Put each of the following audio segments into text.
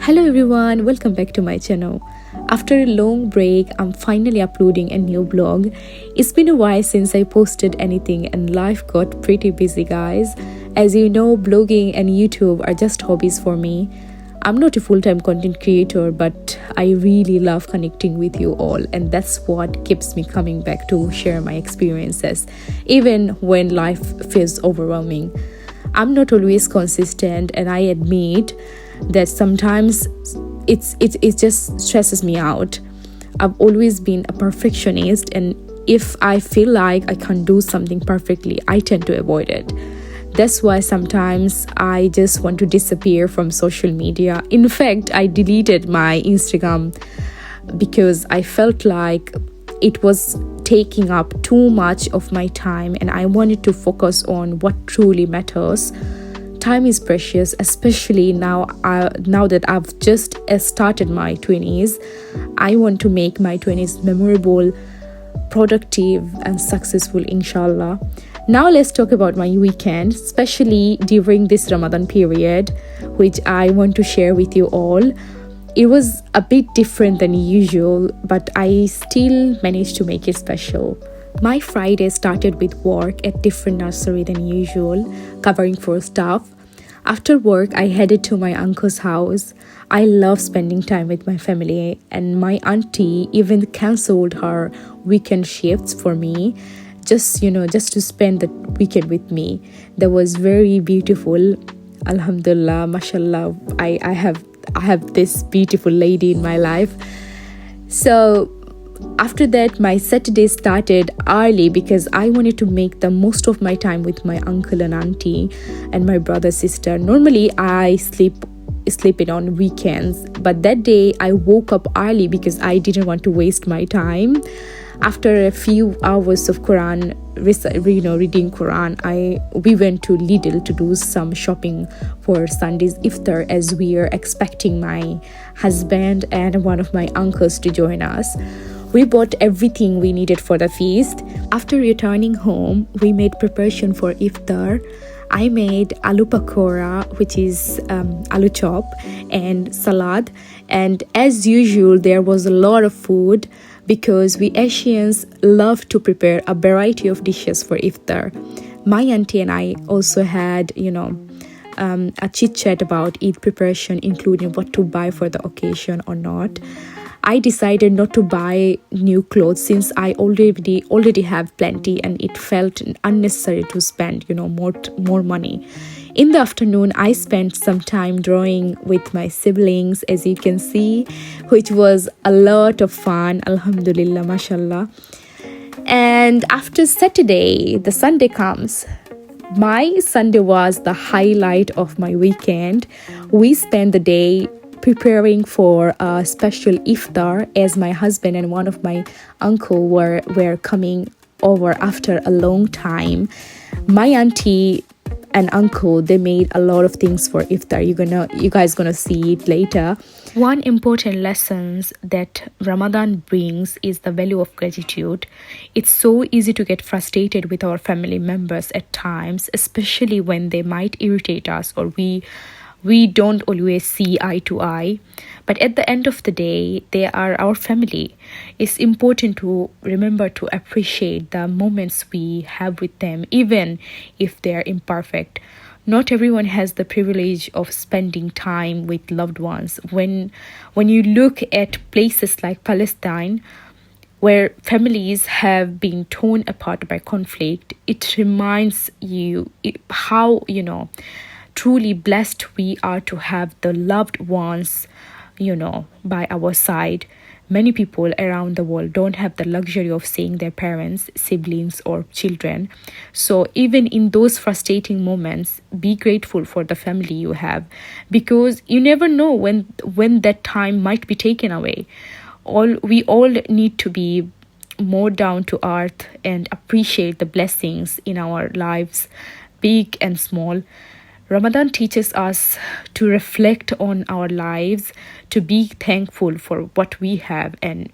Hello everyone, welcome back to my channel. After a long break, I'm finally uploading a new vlog. It's been a while since I posted anything and life got pretty busy, guys. As you know, blogging and YouTube are just hobbies for me. I'm not a full-time content creator, but I really love connecting with you all, and that's what keeps me coming back to share my experiences, even when life feels overwhelming. I'm not always consistent, and I admit that sometimes it just stresses me out. I've always been a perfectionist, and if I feel like I can't do something perfectly, I tend to avoid it. That's why sometimes I just want to disappear from social media. In fact, I deleted my Instagram because I felt like it was taking up too much of my time, and I wanted to focus on what truly matters. Time is precious, especially now that I've just started my 20s. I want to make my 20s memorable, productive and successful, inshallah. Now let's talk about my weekend, especially during this Ramadan period, which I want to share with you all. It was a bit different than usual, but I still managed to make it special. My Friday started with work at different nursery than usual, covering for staff. After work, I headed to my uncle's house. I love spending time with my family, and my auntie even cancelled her weekend shifts for me, just to spend the weekend with me. That was very beautiful. Alhamdulillah, mashallah. I have this beautiful lady in my life. So after that, my Saturday started early because I wanted to make the most of my time with my uncle and auntie and my brother, sister. Normally I sleep in on weekends, but that day I woke up early because I didn't want to waste my time. After a few hours of Quran, reading Quran, we went to Lidl to do some shopping for Sunday's iftar, as we are expecting my husband and one of my uncles to join us. We bought everything we needed for the feast. After returning home, we made preparation for iftar. I made aloo pakora, which is aloo chop, and salad. And as usual, there was a lot of food because we Asians love to prepare a variety of dishes for iftar. My auntie and I also had, a chit chat about Eid preparation, including what to buy for the occasion or not. I decided not to buy new clothes since I already have plenty, and it felt unnecessary to spend more money. In the afternoon, I spent some time drawing with my siblings, as you can see, which was a lot of fun. Alhamdulillah, mashallah. And after Saturday, the Sunday comes. My Sunday was the highlight of my weekend. We spent the day preparing for a special iftar, as my husband and one of my uncle were coming over after a long time. My auntie and uncle, they made a lot of things for iftar. You guys gonna see it later. One important lesson that Ramadan brings is the value of gratitude. It's so easy to get frustrated with our family members at times, especially when they might irritate us or we don't always see eye to eye. But at the end of the day, they are our family. It's important to remember to appreciate the moments we have with them, even if they are imperfect. Not everyone has the privilege of spending time with loved ones. When you look at places like Palestine, where families have been torn apart by conflict, it reminds you how, truly blessed we are to have the loved ones, by our side. Many people around the world don't have the luxury of seeing their parents, siblings, or children. So even in those frustrating moments, be grateful for the family you have, because you never know when that time might be taken away. We all need to be more down to earth and appreciate the blessings in our lives, big and small. Ramadan teaches us to reflect on our lives, to be thankful for what we have, and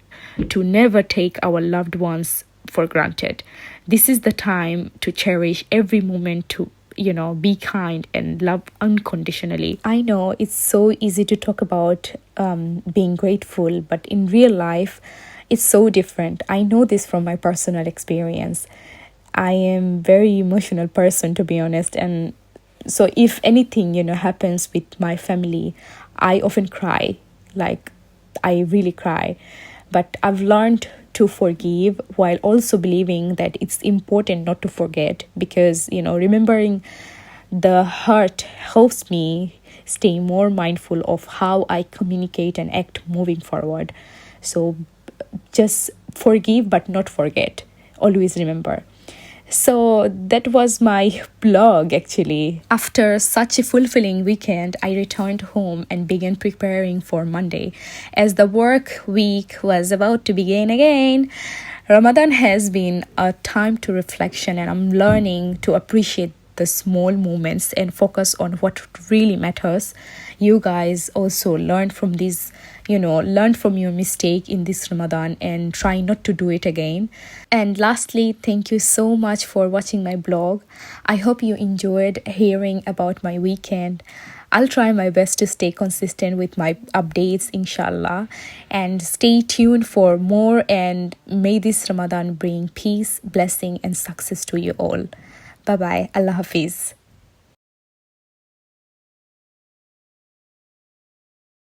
to never take our loved ones for granted. This is the time to cherish every moment, be kind and love unconditionally. I know it's so easy to talk about being grateful, but in real life, it's so different. I know this from my personal experience. I am very emotional person, to be honest, and so if anything happens with my family, I often cry, like I really cry. But I've learned to forgive while also believing that it's important not to forget, because remembering the hurt helps me stay more mindful of how I communicate and act moving forward. So just forgive but not forget, always remember. So that was my blog actually. After such a fulfilling weekend, I returned home and began preparing for Monday. As the work week was about to begin again, Ramadan has been a time to reflection, and I'm learning to appreciate the small moments and focus on what really matters. You guys also learn from this, learn from your mistake in this Ramadan and try not to do it again. And lastly, thank you so much for watching my blog. I hope you enjoyed hearing about my weekend. I'll try my best to stay consistent with my updates, inshallah. And stay tuned for more. And may this Ramadan bring peace, blessing, and success to you all. Bye bye. Allah Hafiz.